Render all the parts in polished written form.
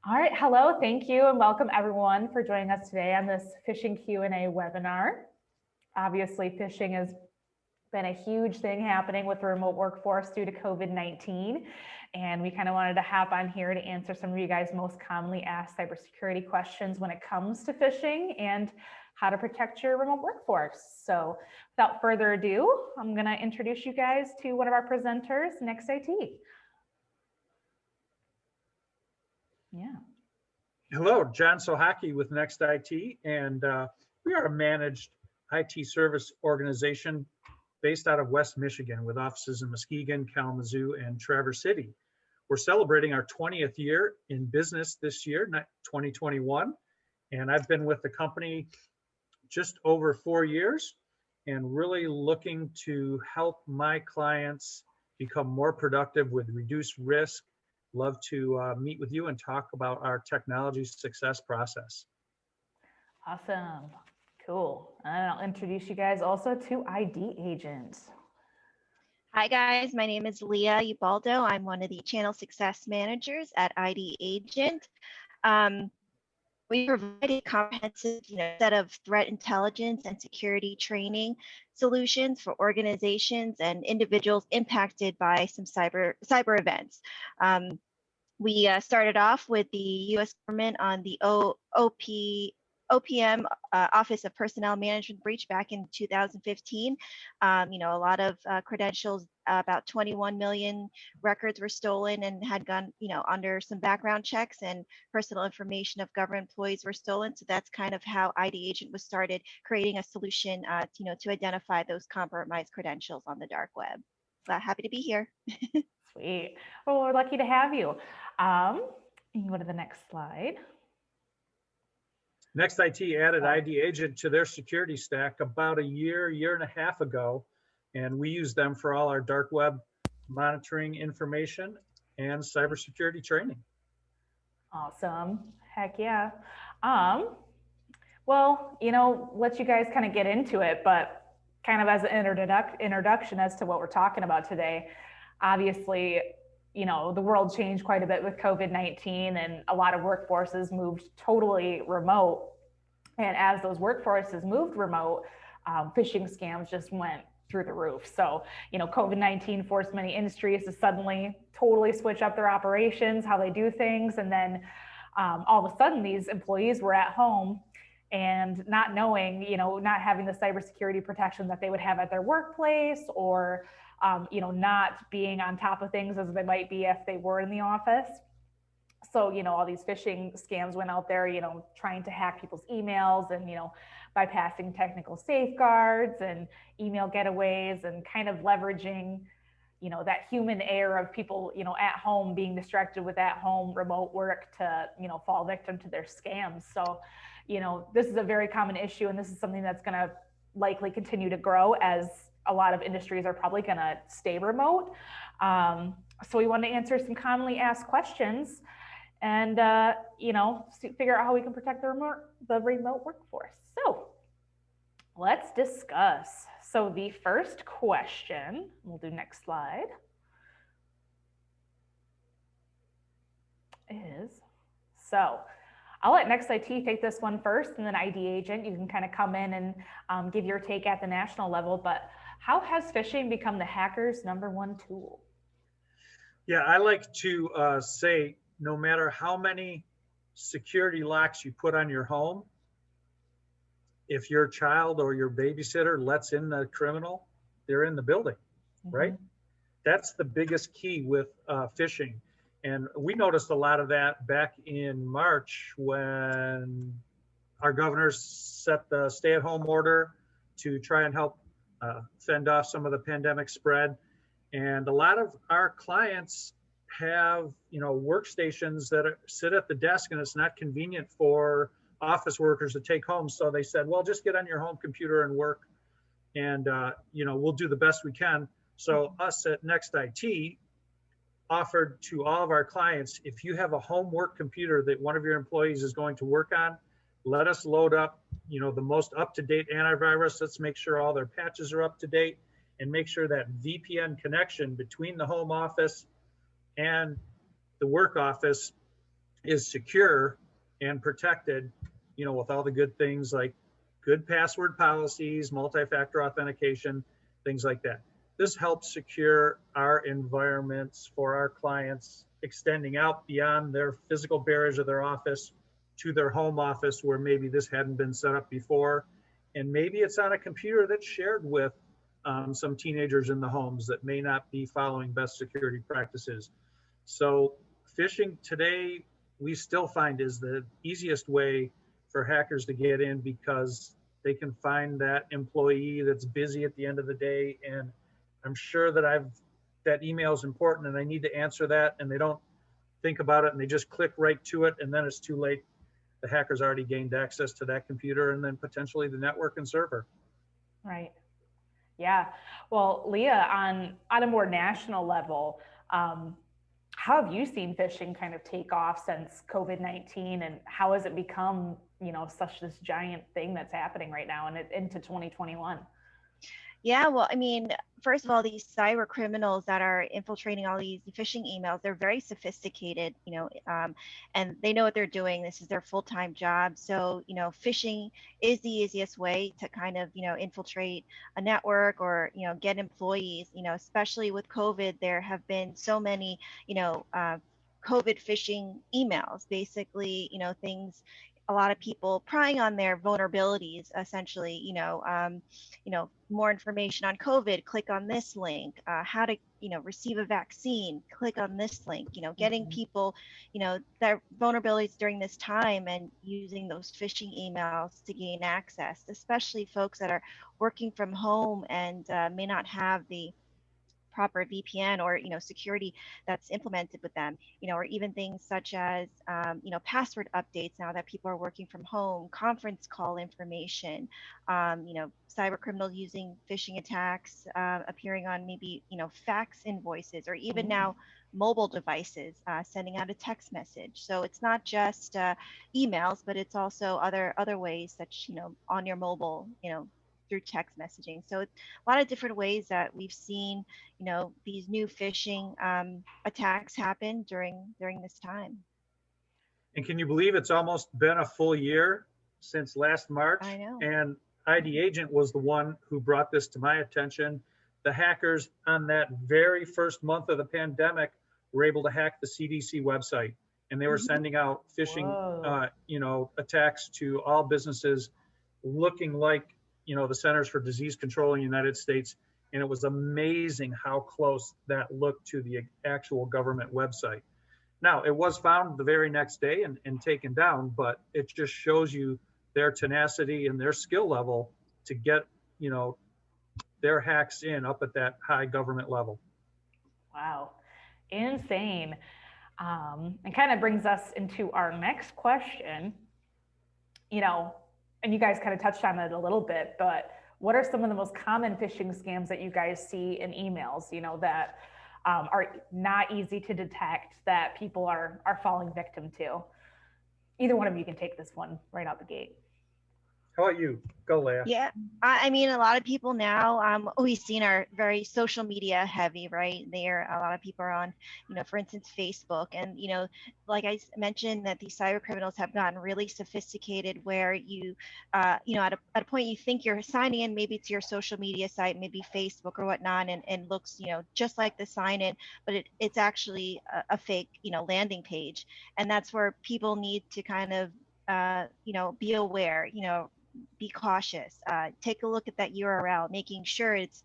All right, hello, thank you, and welcome everyone for joining us today on this phishing Q&A webinar. Obviously, phishing has been a huge thing happening with the remote workforce due to COVID-19, and we kind of wanted to hop on here to answer some of you guys' most commonly asked cybersecurity questions when it comes to phishing and how to protect your remote workforce. So without further ado, I'm going to introduce you guys to one of our presenters, Next I.T. Yeah. Hello, John Sohaki with Next I.T, and we are a managed IT service organization based out of West Michigan with offices in Muskegon, Kalamazoo, and Traverse City. We're celebrating our 20th year in business this year, 2021, and I've been with the company just over 4 years and really looking to help my clients become more productive with reduced risk. Love to meet with you and talk about our technology success process. Awesome. Cool. And I'll introduce you guys also to ID Agent. Hi guys, my name is Leah Ubaldo. I'm one of the channel success managers at ID Agent. We provide a comprehensive set of threat intelligence and security training solutions for organizations and individuals impacted by some cyber events. We started off with the U.S. government on the OPM, Office of Personnel Management breach back in 2015. A lot of credentials, about 21 million records were stolen and had gone, under some background checks, and personal information of government employees were stolen. So that's kind of how ID Agent was started, creating a solution, to identify those compromised credentials on the dark web. Happy to be here. Sweet. Well, we're lucky to have you. You can go to the next slide. Next IT added ID Agent to their security stack about a year and a half ago, and we use them for all our dark web monitoring information and cybersecurity training. Awesome. Heck yeah. Well, let you guys kind of get into it, but kind of as an introduction as to what we're talking about today. Obviously, the world changed quite a bit with COVID-19, and a lot of workforces moved totally remote. And as those workforces moved remote, phishing scams just went through the roof. So, COVID-19 forced many industries to suddenly totally switch up their operations, how they do things. And then all of a sudden, these employees were at home and not knowing, not having the cybersecurity protection that they would have at their workplace, or not being on top of things as they might be if they were in the office. So, all these phishing scams went out there, trying to hack people's emails and, bypassing technical safeguards and email getaways, and kind of leveraging, that human error of people, at home being distracted with at-home remote work to, fall victim to their scams. So, this is a very common issue, and this is something that's going to likely continue to grow as a lot of industries are probably going to stay remote. So we want to answer some commonly asked questions and, figure out how we can protect the remote workforce. So let's discuss. So the first question, we'll do next slide, is, so I'll let Next I.T take this one first, and then ID Agent, you can kind of come in and give your take at the national level. But how has phishing become the hacker's #1 tool? Yeah, I like to say, no matter how many security locks you put on your home, if your child or your babysitter lets in the criminal, they're in the building, right? That's the biggest key with phishing. And we noticed a lot of that back in March when our governors set the stay-at-home order to try and help fend off some of the pandemic spread. And a lot of our clients have, workstations that sit at the desk, and it's not convenient for office workers to take home. So they said, well, just get on your home computer and work, and we'll do the best we can. So us at Next I.T offered to all of our clients, if you have a home work computer that one of your employees is going to work on, let us load up, the most up-to-date antivirus. Let's make sure all their patches are up to date, and make sure that VPN connection between the home office and the work office is secure and protected, with all the good things like good password policies, multi-factor authentication, things like that. This helps secure our environments for our clients, extending out beyond their physical barriers of their office to their home office where maybe this hadn't been set up before. And maybe it's on a computer that's shared with some teenagers in the homes that may not be following best security practices. So phishing today, we still find is the easiest way for hackers to get in because they can find that employee that's busy at the end of the day. And I'm sure that email is important and I need to answer that. And they don't think about it and they just click right to it. And then it's too late. The hacker's already gained access to that computer and then potentially the network and server. Right. Yeah. Well, Leah, on a more national level, how have you seen phishing kind of take off since COVID-19, and how has it become, such this giant thing that's happening right now and into 2021? Yeah, well, I mean, first of all, these cyber criminals that are infiltrating all these phishing emails, they're very sophisticated, and they know what they're doing. This is their full-time job. So, phishing is the easiest way to kind of, infiltrate a network or, get employees, especially with COVID, there have been so many, COVID phishing emails, basically, things, a lot of people prying on their vulnerabilities, essentially, more information on COVID, click on this link, how to, receive a vaccine, click on this link, getting people, their vulnerabilities during this time and using those phishing emails to gain access, especially folks that are working from home and may not have the proper VPN or security that's implemented with them, or even things such as password updates now that people are working from home, conference call information, cyber criminals using phishing attacks appearing on maybe fax invoices or even now mobile devices sending out a text message. So it's not just emails, but it's also other ways such on your mobile, through text messaging. So it's a lot of different ways that we've seen, these new phishing attacks happen during this time. And can you believe it's almost been a full year since last March? I know. And ID Agent was the one who brought this to my attention. The hackers on that very first month of the pandemic were able to hack the CDC website, and they were sending out phishing, attacks to all businesses looking like the Centers for Disease Control in the United States. And it was amazing how close that looked to the actual government website. Now, it was found the very next day and taken down, but it just shows you their tenacity and their skill level to get, their hacks in up at that high government level. Wow. Insane. And kind of brings us into our next question. And you guys kind of touched on it a little bit, but what are some of the most common phishing scams that you guys see in emails, that are not easy to detect, that people are falling victim to? Either one of you can take this one right out the gate. How about you? Go, Leah. Yeah, I mean, a lot of people now, we've seen are very social media heavy, right? A lot of people are on, for instance, Facebook. And, like I mentioned, that these cyber criminals have gotten really sophisticated where you, at a point you think you're signing in maybe to your social media site, maybe Facebook or whatnot, and looks, just like the sign in, but it's actually a fake, landing page. And that's where people need to kind of, be aware, be cautious, take a look at that URL, making sure it's,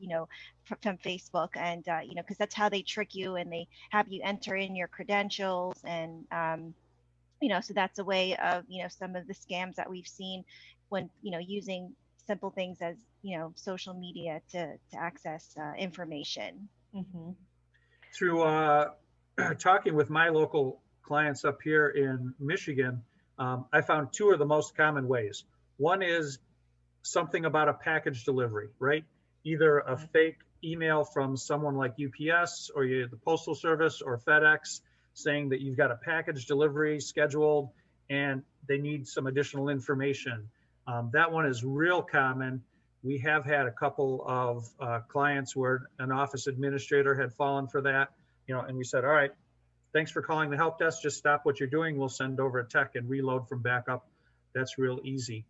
from Facebook, and, because that's how they trick you, and they have you enter in your credentials. And, so that's a way of, some of the scams that we've seen when, using simple things as, social media to access information. Mm-hmm. Through talking with my local clients up here in Michigan, I found two of the most common ways. One is something about a package delivery, right? Either a fake email from someone like UPS or the Postal Service or FedEx saying that you've got a package delivery scheduled and they need some additional information. That one is real common. We have had a couple of clients where an office administrator had fallen for that, and we said, all right, thanks for calling the help desk. Just stop what you're doing. We'll send over a tech and reload from backup. That's real easy.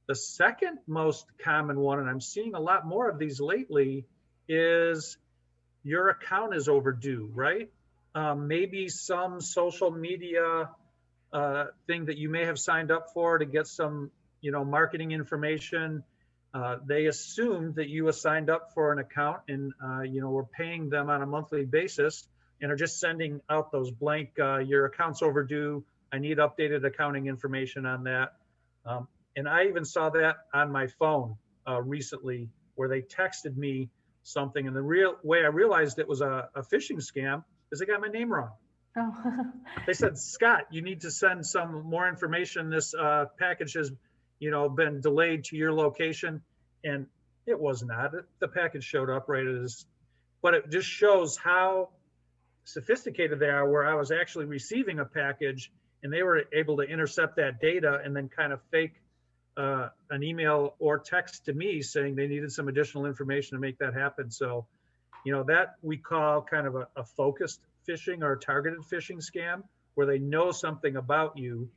The second most common one, and I'm seeing a lot more of these lately, is your account is overdue, right? Maybe some social media thing that you may have signed up for to get some, marketing information. They assumed that you signed up for an account and, we're paying them on a monthly basis and are just sending out those blank, your account's overdue. I need updated accounting information on that. And I even saw that on my phone recently where they texted me something. And the real way I realized it was a phishing scam is they got my name wrong. Oh. They said, Scott, you need to send some more information. This package has, been delayed to your location. And it was not. The package showed up right as, but it just shows how sophisticated they are, where I was actually receiving a package and they were able to intercept that data and then kind of fake an email or text to me saying they needed some additional information to make that happen. So, that we call kind of a focused phishing or a targeted phishing scam, where they know something about you.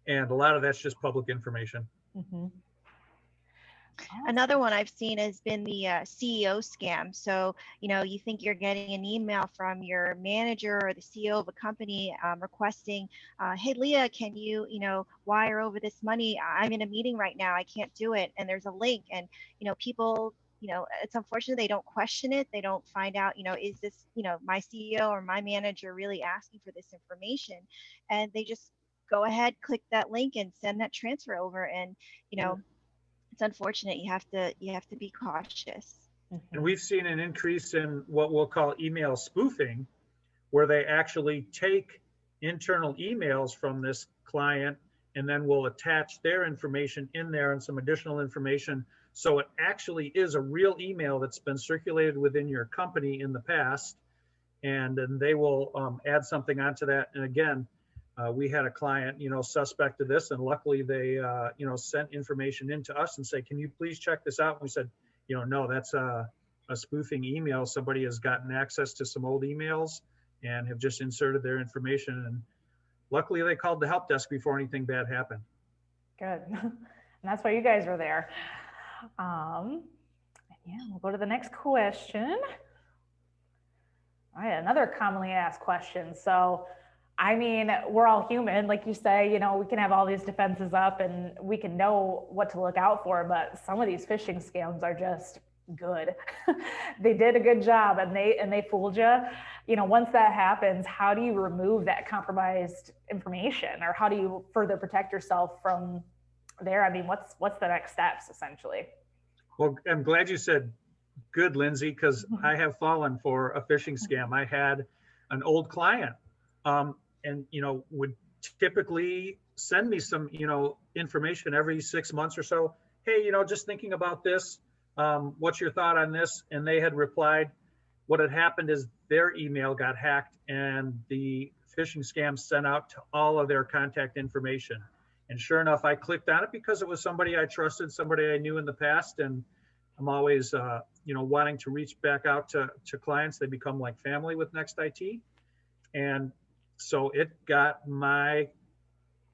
And a lot of that's just public information. Mm-hmm. Another one I've seen has been the CEO scam. So, you think you're getting an email from your manager or the CEO of a company requesting, hey, Leah, can you, wire over this money? I'm in a meeting right now. I can't do it. And there's a link. And, people, it's unfortunate they don't question it. They don't find out, is this, my CEO or my manager really asking for this information? And they just go ahead, click that link and send that transfer over. And, it's unfortunate. You have to be cautious. And we've seen an increase in what we'll call email spoofing, where they actually take internal emails from this client and then will attach their information in there and some additional information. So it actually is a real email that's been circulated within your company in the past. And then they will add something onto that. And again, we had a client, suspected this, and luckily they, sent information into us and say, can you please check this out? And we said, no, that's a spoofing email. Somebody has gotten access to some old emails and have just inserted their information. And luckily they called the help desk before anything bad happened. Good. And that's why you guys were there. Yeah, we'll go to the next question. All right, another commonly asked question. So, I mean, we're all human, like you say, we can have all these defenses up and we can know what to look out for, but some of these phishing scams are just good. They did a good job and they fooled you. Once that happens, how do you remove that compromised information, or how do you further protect yourself from there? I mean, what's the next steps essentially? Well, I'm glad you said good, Lindsay, because I have fallen for a phishing scam. I had an old client and would typically send me some information every 6 months or so. Hey, just thinking about this, what's your thought on this? And they had replied. What had happened is their email got hacked and the phishing scam sent out to all of their contact information. And sure enough, I clicked on it because it was somebody I trusted, somebody I knew in the past. And I'm always wanting to reach back out to clients. They become like family with Next I.T. And so it got my,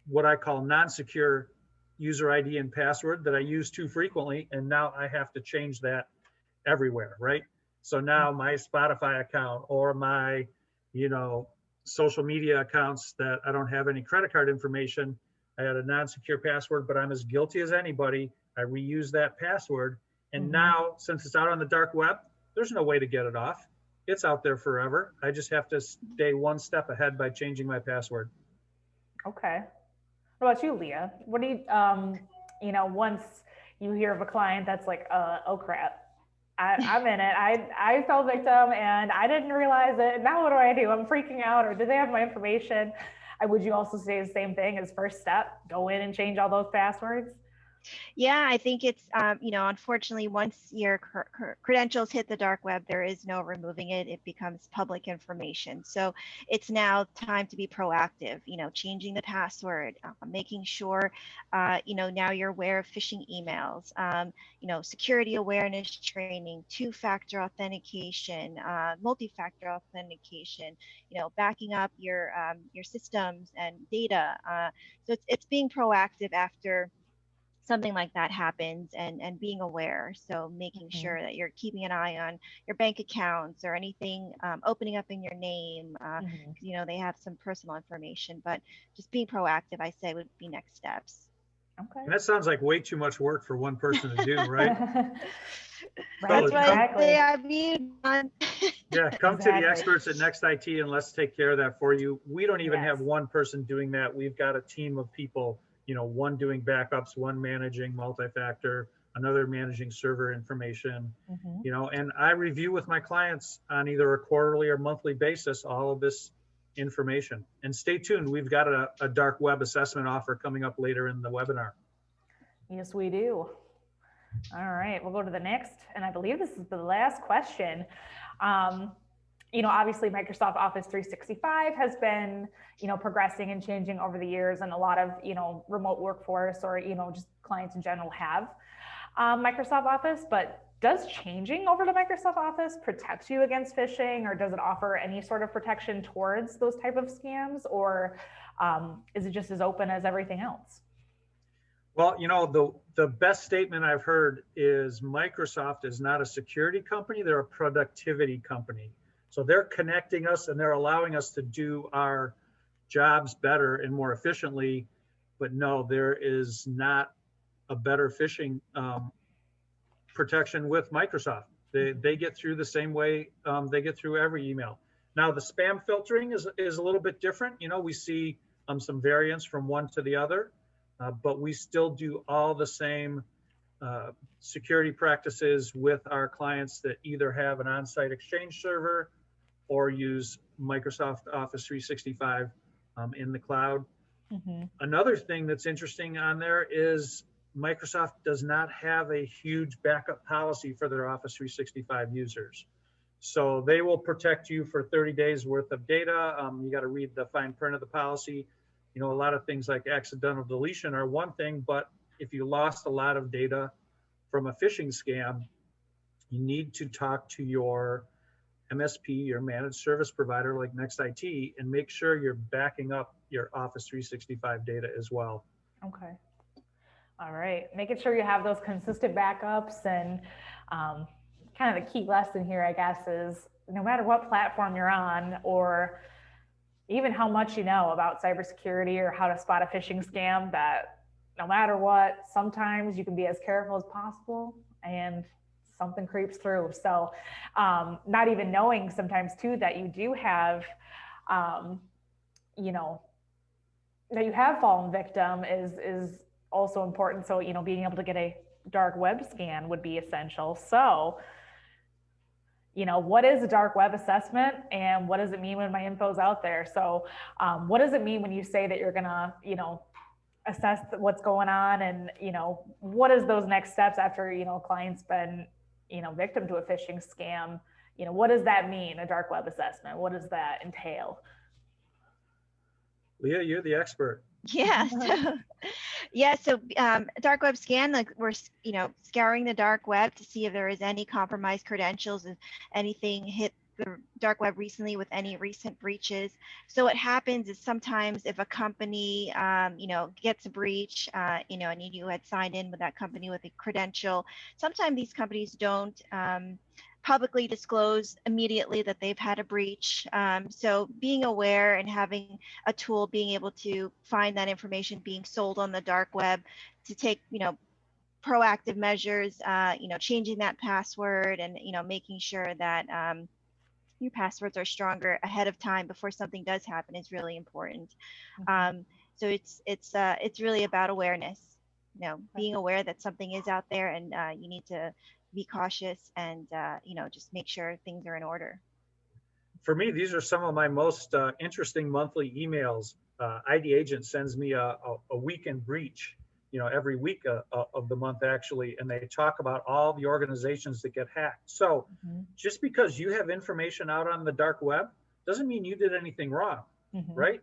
what I call non-secure user ID and password that I use too frequently. And now I have to change that everywhere, right? So now my Spotify account or my, social media accounts that I don't have any credit card information, I had a non-secure password, but I'm as guilty as anybody. I reuse that password. And now, since it's out on the dark web, there's no way to get it off. It's out there forever. I just have to stay one step ahead by changing my password. Okay. What about you, Leah? What do you, once you hear of a client that's like, oh crap, I'm in it. I fell victim and I didn't realize it. Now what do? I'm freaking out. Or do they have my information? Would you also say the same thing as first step? Go in and change all those passwords? Yeah, I think it's, unfortunately, once your credentials hit the dark web, there is no removing it. It becomes public information. So it's now time to be proactive, changing the password, making sure, now you're aware of phishing emails, security awareness training, two-factor authentication, multi-factor authentication, backing up your systems and data. So it's being proactive after something like that happens, and being aware, so making Mhm. sure that you're keeping an eye on your bank accounts or anything opening up in your name, Mhm. 'cause, they have some personal information, but just being proactive, I say, would be next steps. Okay. And that sounds like way too much work for one person to do, right? Right, That's So what come, they exactly. have you on. yeah, come to the Exactly. experts at Next IT and let's take care of that for you. We don't even Yes. have one person doing that. We've got a team of people, one doing backups, one managing multi-factor, another managing server information, Mhm. and I review with my clients on either a quarterly or monthly basis all of this information. And stay tuned. We've got a dark web assessment offer coming up later in the webinar. Yes, we do. All right, we'll go to the next, and I believe this is the last question. Um, obviously Microsoft Office 365 has been, progressing and changing over the years, and a lot of, remote workforce or, just clients in general have Microsoft Office, but does changing over to Microsoft Office protect you against phishing, or does it offer any sort of protection towards those type of scams, or is it just as open as everything else? Well, the best statement I've heard is Microsoft is not a security company, they're a productivity company. So they're connecting us and they're allowing us to do our jobs better and more efficiently. But no, there is not a better phishing protection with Microsoft. They get through the same way they get through every email. Now, the spam filtering is a little bit different. We see some variance from one to the other, but we still do all the same security practices with our clients that either have an on-site Exchange server or use Microsoft Office 365 in the cloud. Mm-hmm. Another thing that's interesting on there is Microsoft does not have a huge backup policy for their Office 365 users. So they will protect you for 30 days worth of data. You got to read the fine print of the policy. A lot of things like accidental deletion are one thing, but if you lost a lot of data from a phishing scam, you need to talk to your MSP, your managed service provider like Next IT, and make sure you're backing up your Office 365 data as well. Okay. All right. Making sure you have those consistent backups, and kind of the key lesson here, I guess, is no matter what platform you're on, or even how much you know about cybersecurity or how to spot a phishing scam, that no matter what, sometimes you can be as careful as possible and something creeps through. So, not even knowing sometimes too that you do have, um, you know, that you have fallen victim is also important. So, being able to get a dark web scan would be essential. So, what is a dark web assessment, and what does it mean when my info is out there? So, what does it mean when you say that you're gonna, assess what's going on, and what is those next steps after a client's been, victim to a phishing scam? What does that mean? A dark web assessment. What does that entail? Leah, you're the expert. Yeah. So dark web scan, like we're scouring the dark web to see if there is any compromised credentials, and anything hit the dark web recently with any recent breaches. So what happens is sometimes if a company gets a breach, and you had signed in with that company with a credential, sometimes these companies don't publicly disclose immediately that they've had a breach. So being aware and having a tool, being able to find that information being sold on the dark web, to take proactive measures, changing that password, and making sure that your passwords are stronger ahead of time before something does happen is really important. Um, so it's really about awareness. Being aware that something is out there, and you need to be cautious, and just make sure things are in order. For me, these are some of my most interesting monthly emails. ID Agent sends me a weekend breach every week of the month actually, and they talk about all the organizations that get hacked. So just because you have information out on the dark web doesn't mean you did anything wrong, right?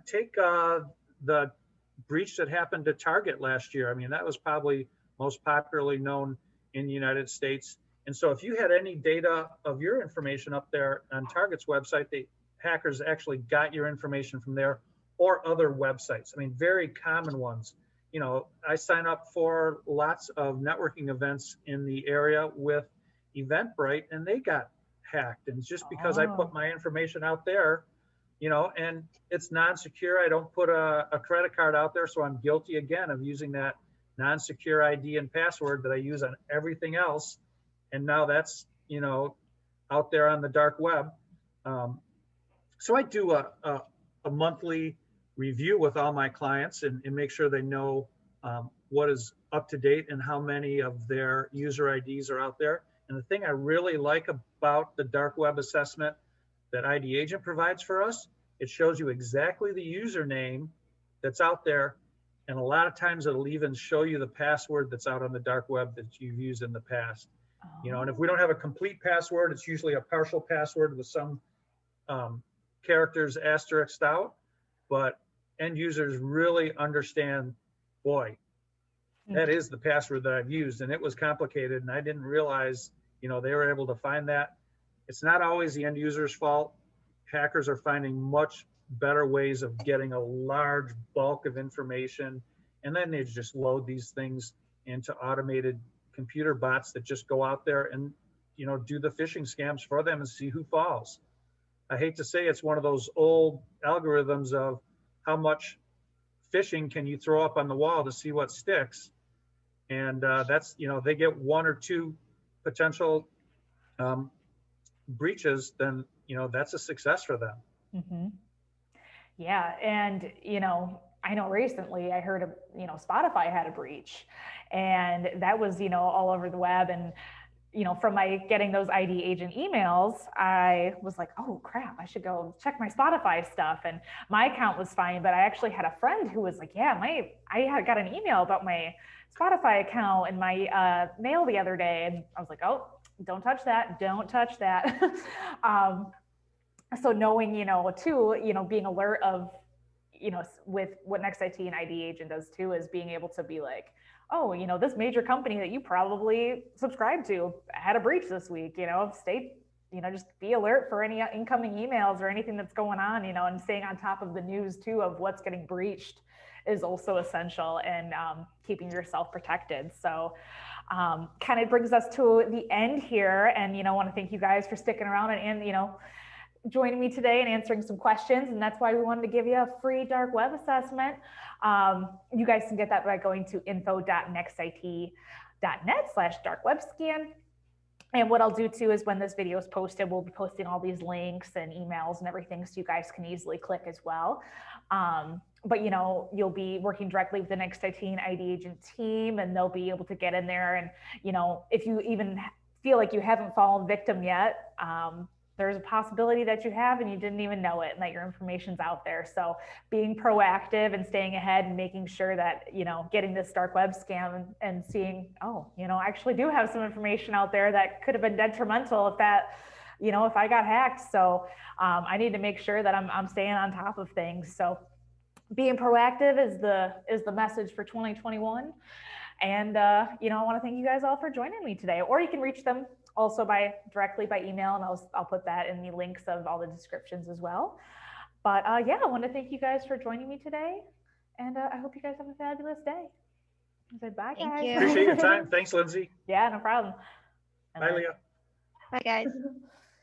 Take the breach that happened to Target last year. I mean, that was probably most popularly known in the United States. And so if you had any data of your information up there on Target's website, the hackers actually got your information from there or other websites. I mean, very common ones. I sign up for lots of networking events in the area with Eventbrite, and they got hacked. And just because I put my information out there, and it's non-secure, I don't put a credit card out there, so I'm guilty again of using that non-secure ID and password that I use on everything else. And now that's, out there on the dark web. So I do a monthly review with all my clients and make sure they know what is up to date and how many of their user IDs are out there. And the thing I really like about the dark web assessment that ID Agent provides for us, it shows you exactly the username that's out there. And a lot of times it'll even show you the password that's out on the dark web that you've used in the past. And if we don't have a complete password, it's usually a partial password with some characters asterisked out. But end users really understand, boy, that is the password that I've used, and it was complicated, and I didn't realize, they were able to find that. It's not always the end user's fault. Hackers are finding much better ways of getting a large bulk of information, and then they just load these things into automated computer bots that just go out there and, do the phishing scams for them and see who falls. I hate to say it's one of those old algorithms of how much phishing can you throw up on the wall to see what sticks. And that's, they get one or two potential breaches, then, that's a success for them. Yeah. And, I know recently I heard, Spotify had a breach, and that was, all over the web. And, from my getting those ID Agent emails, I was like, oh crap, I should go check my Spotify stuff. And my account was fine, but I actually had a friend who was like, yeah, I had got an email about my Spotify account in my mail the other day. And I was like, oh, don't touch that. Don't touch that. So knowing, too, being alert of, with what Next I.T and ID Agent does too, is being able to be like, oh, this major company that you probably subscribe to had a breach this week, stay, just be alert for any incoming emails or anything that's going on, and staying on top of the news too of what's getting breached is also essential, and keeping yourself protected. So kind of brings us to the end here, and, I want to thank you guys for sticking around and joining me today and answering some questions. And that's why we wanted to give you a free dark web assessment. You guys can get that by going to info.nextit.net/darkwebscan. And what I'll do too is when this video is posted, we'll be posting all these links and emails and everything, so you guys can easily click as well. But you'll be working directly with the Next I.T and ID Agent team, and they'll be able to get in there. And if you even feel like you haven't fallen victim yet, there's a possibility that you have and you didn't even know it, and that your information's out there. So being proactive and staying ahead and making sure that, getting this dark web scam and seeing, oh, I actually do have some information out there that could have been detrimental if I got hacked. So I need to make sure that I'm staying on top of things. So being proactive is the message for 2021. And, I want to thank you guys all for joining me today. Or you can reach them also directly by email, and I'll put that in the links of all the descriptions as well. But yeah, I want to thank you guys for joining me today, and I hope you guys have a fabulous day. I say bye, guys. Thank you. Appreciate your time. Thanks, Lindsay. Yeah, no problem. Bye, Leah. Bye, guys.